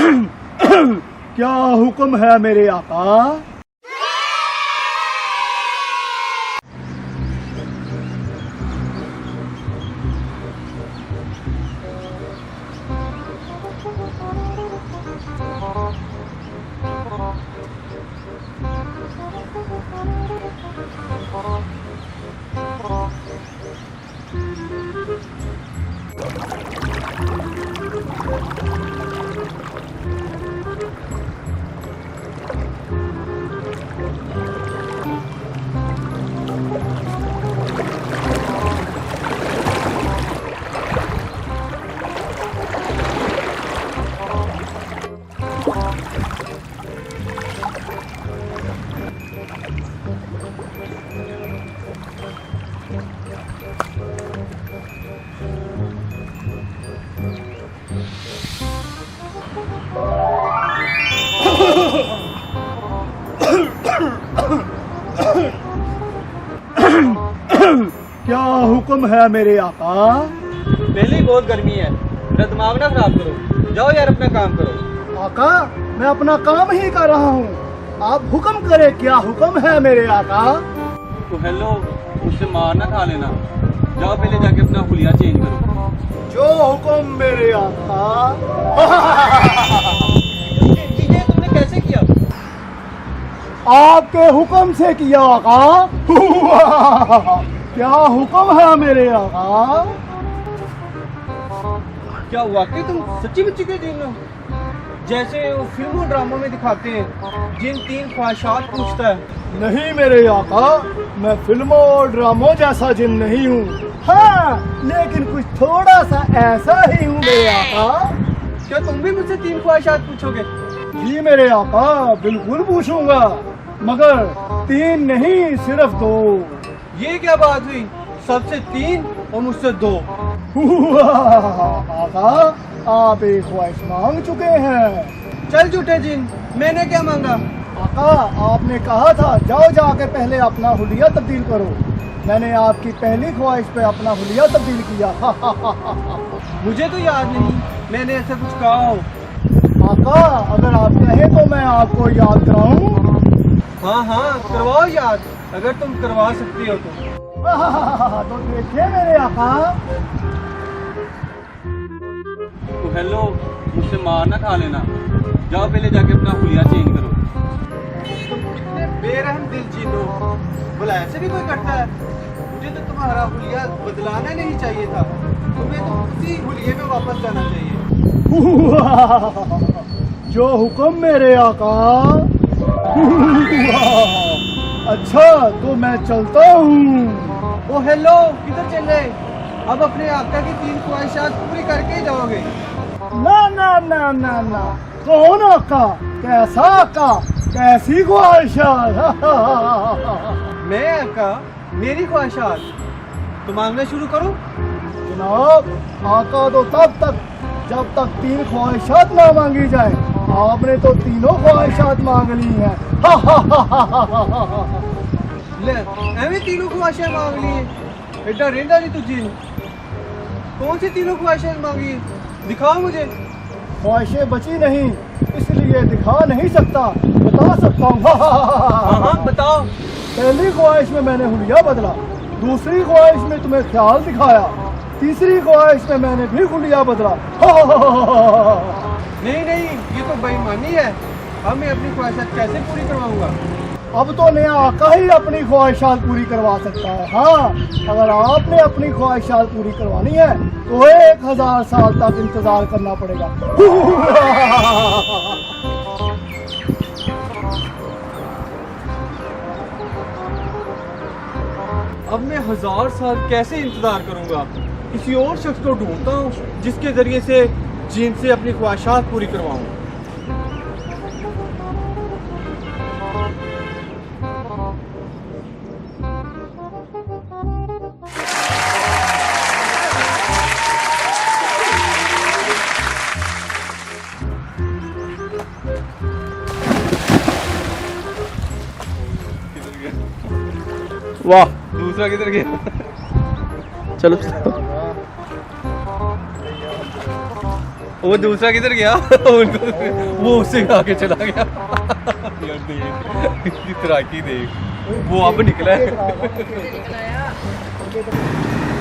क्या हुक्म है मेरे आका? क्या हुक्म है मेरे आका? पहले ही बहुत गर्मी है, मेरा दिमाग ना खराब करो। जाओ यार अपना काम करो। आका मैं अपना काम ही कर रहा हूँ, आप हुक्म करे। क्या हुक्म है मेरे आका? तो हेलो, मुझसे मार ना खा लेना। जाओ पहले जाके अपना हुलिया चेंज करो। जो हुक्म मेरे आका। ये तुमने कैसे किया? आपके हुक्म से किया आका। क्या हुक्म है मेरे आका? क्या वाकई तुम सच्ची बच्ची के जिन हो? जैसे वो फिल्मों ड्रामों में दिखाते हैं, जिन 3 ख्वाहिशात पूछता है। नहीं मेरे आका, मैं फिल्मों और ड्रामों जैसा जिन नहीं हूँ। हाँ, लेकिन कुछ थोड़ा सा ऐसा ही हूँ मेरे आका। क्या तुम भी मुझसे 3 ख्वाहिशात पूछोगे? जी मेरे आका, बिल्कुल पूछूंगा, मगर 3 नहीं, सिर्फ 2। ये क्या बात हुई? सबसे 3 और मुझसे 2। आका आप एक ख्वाहिश मांग चुके हैं। चल झूठे जिन, मैंने क्या मांगा? आका आपने कहा था जाओ जाके पहले अपना हुलिया तब्दील करो। मैंने आपकी पहली ख्वाहिश पे अपना हुलिया तब्दील किया। मुझे तो याद नहीं मैंने ऐसा कुछ कहा हो। आका अगर आप कहें तो मैं आपको याद कराऊं। हाँ करवाओ याद, अगर तुम करवा सकती हो तो। तो देखिए मेरे आका। तो हेलो, मुझसे मार ना खा लेना। जाओ पहले जाके अपना हुलिया चेंज करो। तुम कितने बेरहम दिल जीत हो। बोला ऐसे भी कोई करता है? मुझे तो तुम्हारा हुलिया बदलाना नहीं चाहिए था। तुम्हें तो उसी हुलिये में वापस जाना चाहिए। जो हुक्म मेरे आका। अच्छा तो मैं चलता हूँ। ओ हेलो, किधर चल रहे? अब अपने आका की 3 ख्वाहिशात पूरी करके ही जाओगे? ना ना ना ना ना, कौन आका? कैसा आका? कैसी ख्वाहिशात? मैं आका, मेरी ख्वाहिशात तो मांगना शुरू करो। जनाब आका तो तब तक जब तक 3 ख्वाहिशात ना मांगी जाए। आपने तो 3 ख्वाहिशात मांग ली हैं। ले एवं 3 ख्वाहिशें मांग ली है। एडा रेंदा नहीं तुझे। कौन सी 3 ख्वाहिशें मांगी? दिखाओ मुझे। ख्वाहिशें बची नहीं, इसलिए दिखा नहीं सकता, बता सकता हूँ। हाँ बताओ। पहली ख्वाहिश में मैंने हुलिया बदला, दूसरी ख्वाहिश में तुम्हें ख्याल दिखाया, तीसरी ख्वाहिश में मैंने भी हुलिया बदला। नहीं, ये तो बेईमानी है। अब मैं अपनी ख्वाहिशात कैसे पूरी करवाऊंगा? अब तो नया आका ही अपनी ख्वाहिशात पूरी करवा सकता है। हाँ, अगर आपने अपनी ख्वाहिशात पूरी करवानी है तो 1000 साल तक इंतजार करना पड़ेगा। अब मैं 1000 साल कैसे इंतजार करूंगा? किसी और शख्स को ढूंढता हूँ जिसके जरिए से जीन से अपनी ख्वाहिशात पूरी करवाऊं। वाह, दूसरा किधर गया? चलो। वो दूसरा किधर गया उनको वो उससे आगे चला गया यार देख इसकी तैराकी देख वो अब निकला है आगे तो-